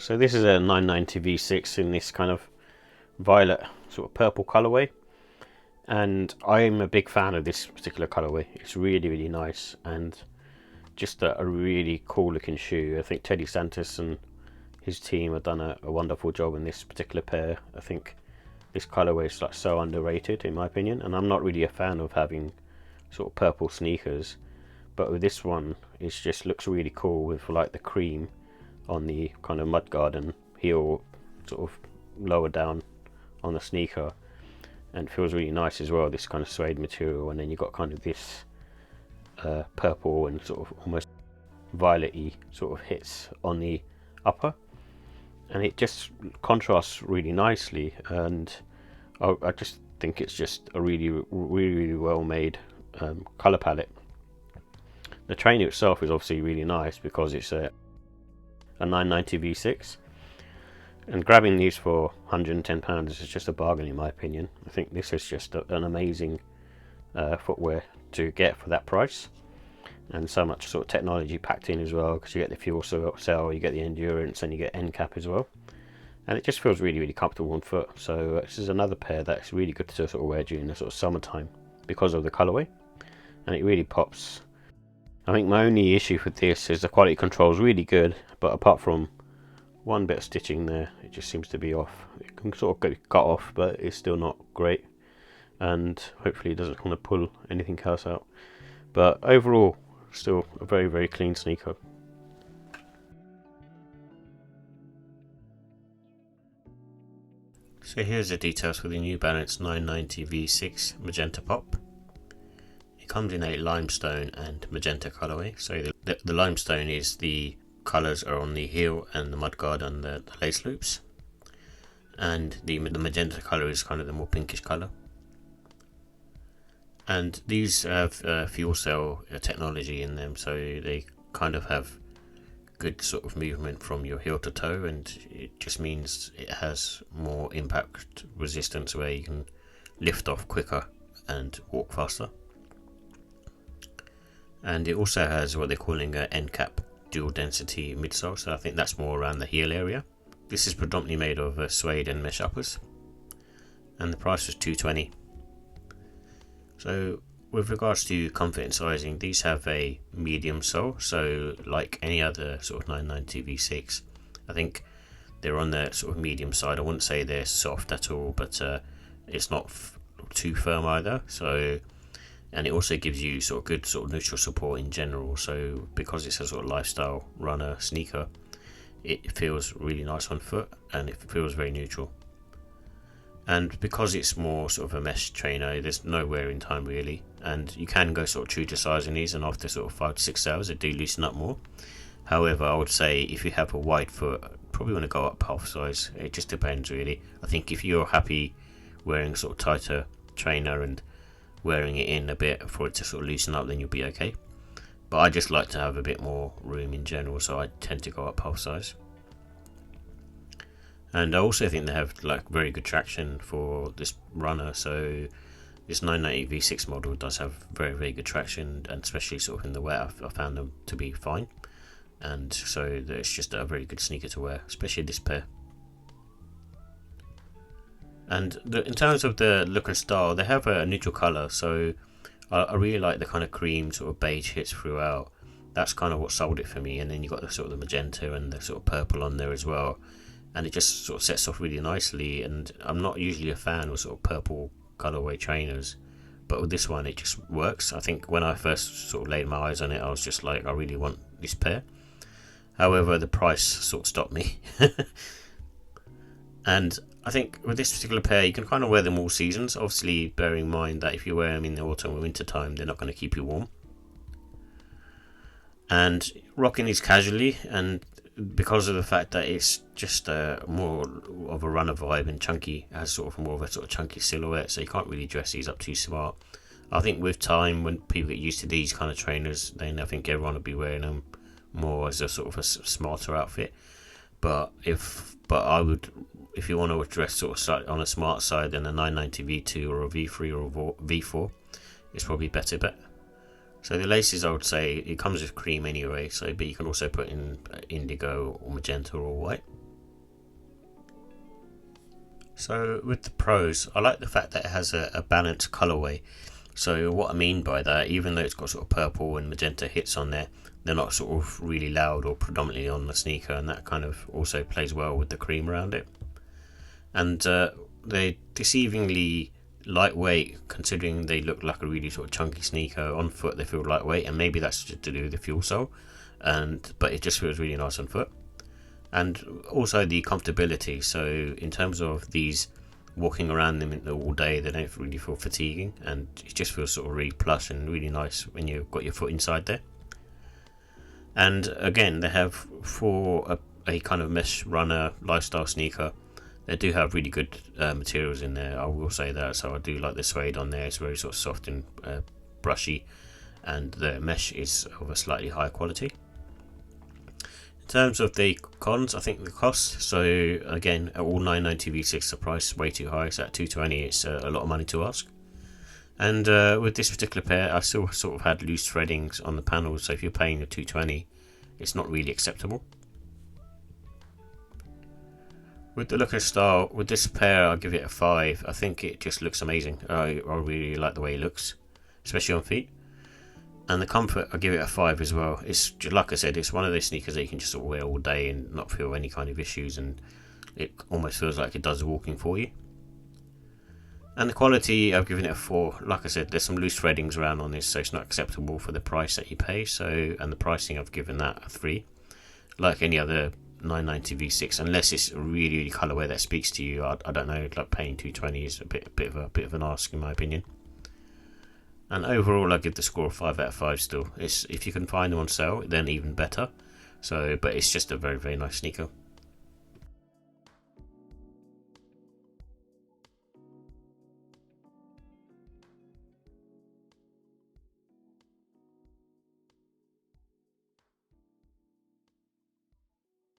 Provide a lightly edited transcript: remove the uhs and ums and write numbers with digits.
So this is a 990v6 in this kind of violet sort of purple colorway, and I'm a big fan of this particular colorway. It's really nice and just a really cool looking shoe. I think Teddy Santis and his team have done a wonderful job in this particular pair. I think this colorway is like so underrated in my opinion, and I'm not really a fan of having sort of purple sneakers, but with this one it just looks really cool with like the cream on the kind of mudguard and heel sort of lower down on the sneaker, and feels really nice as well, this kind of suede material. And then you've got kind of this purple and sort of almost violet-y sort of hits on the upper, and it just contrasts really nicely. And I just think it's just a really well made color palette. The trainer itself is obviously really nice because it's a 990v6, and grabbing these for £110 is just a bargain in my opinion. I think this is just an amazing footwear to get for that price, and so much sort of technology packed in as well, because you get the Fuelcell, you get the Endurance, and you get Encap as well, and it just feels really comfortable on foot. So this is another pair that's really good to sort of wear during the sort of summertime because of the colorway, and it really pops. I think my only issue with this is the quality control is really good, but apart from one bit of stitching there, it just seems to be off. It can sort of get cut off, but it's still not great, and hopefully it doesn't kind of pull anything else out. But overall, still a very clean sneaker. So here's the details for the New Balance 990v6 Magenta Pop. It comes in a limestone and magenta colorway. So the limestone is the colours are on the heel and the mudguard and the lace loops, and the magenta colour is kind of the more pinkish colour. And these have Fuelcell technology in them, so they kind of have good sort of movement from your heel to toe, and it just means it has more impact resistance where you can lift off quicker and walk faster. And it also has what they're calling an Encap dual density midsole, so I think that's more around the heel area. This is predominantly made of suede and mesh uppers, and the price was $220. So with regards to comfort and sizing, these have a medium sole, so like any other sort of 990v6, I think they're on the sort of medium side. I wouldn't say they're soft at all, but it's not too firm either. So, and it also gives you sort of good sort of neutral support in general. So because it's a sort of lifestyle runner sneaker, it feels really nice on foot and it feels very neutral. And because it's more sort of a mesh trainer, there's no wearing time really, and you can go sort of true to size in these, and after sort of 5 to 6 hours they do loosen up more. However, I would say if you have a wide foot, probably want to go up half size. It just depends really. I think if you're happy wearing sort of tighter trainer and wearing it in a bit for it to sort of loosen up, then you'll be okay. But I just like to have a bit more room in general, so I tend to go up half size. And I also think they have like very good traction for this runner, so this 990v6 model does have very good traction, and especially sort of in the wet I found them to be fine, and so it's just a very good sneaker to wear, especially this pair. And in terms of the look and style, they have a neutral colour, so I really like the kind of cream sort of beige hits throughout. That's kind of what sold it for me, and then you got the sort of the magenta and the sort of purple on there as well, and it just sort of sets off really nicely. And I'm not usually a fan of sort of purple colourway trainers, but with this one it just works. I think when I first sort of laid my eyes on it, I was just like, I really want this pair. However, the price sort of stopped me. And I think with this particular pair, you can kind of wear them all seasons, obviously bearing in mind that if you wear them in the autumn or winter time, they're not going to keep you warm. And rocking these casually, and because of the fact that it's just more of a runner vibe and chunky, it has sort of more of a sort of chunky silhouette, so you can't really dress these up too smart. I think with time, when people get used to these kind of trainers, then I think everyone will be wearing them more as a sort of a smarter outfit. But I would, if you want to dress sort of on a smart side, then a 990v2 or a v3 or a v4 is probably better bet. So the laces, I would say, it comes with cream anyway, so but you can also put in indigo or magenta or white. So with the pros, I like the fact that it has a balanced colorway. So what I mean by that, even though it's got sort of purple and magenta hits on there, they're not sort of really loud or predominantly on the sneaker, and that kind of also plays well with the cream around it. And they're deceivingly lightweight, considering they look like a really sort of chunky sneaker. On foot they feel lightweight, and maybe that's just to do with the Fuelcell, but it just feels really nice on foot. And also the comfortability, so in terms of these, walking around them all day, they don't really feel fatiguing, and it just feels sort of really plush and really nice when you've got your foot inside there. And again, they have, for a kind of mesh runner lifestyle sneaker, they do have really good materials in there, I will say that. So I do like the suede on there, it's very sort of soft and brushy, and the mesh is of a slightly higher quality. In terms of the cons, I think the cost, so again, at all 990v6, the price is way too high, so at 220 it's a lot of money to ask. And with this particular pair, I still sort of had loose threadings on the panels, so if you're paying the 220, it's not really acceptable. With the look and style, with this pair I'll give it a 5. I think it just looks amazing. I really like the way it looks, especially on feet. And the comfort, I'll give it a 5 as well. It's, like I said, it's one of those sneakers that you can just sort of wear all day and not feel any kind of issues, and it almost feels like it does the walking for you. And the quality, I've given it a 4. Like I said, there's some loose threadings around on this, so it's not acceptable for the price that you pay. So, and the pricing, I've given that a 3. Like any other 990v6, unless it's a really colourway that speaks to you, I don't know. Like paying 220 is a bit of an ask in my opinion. And overall, I give the score a 5 out of 5 still. If you can find them on sale, then even better. So, but it's just a very nice sneaker.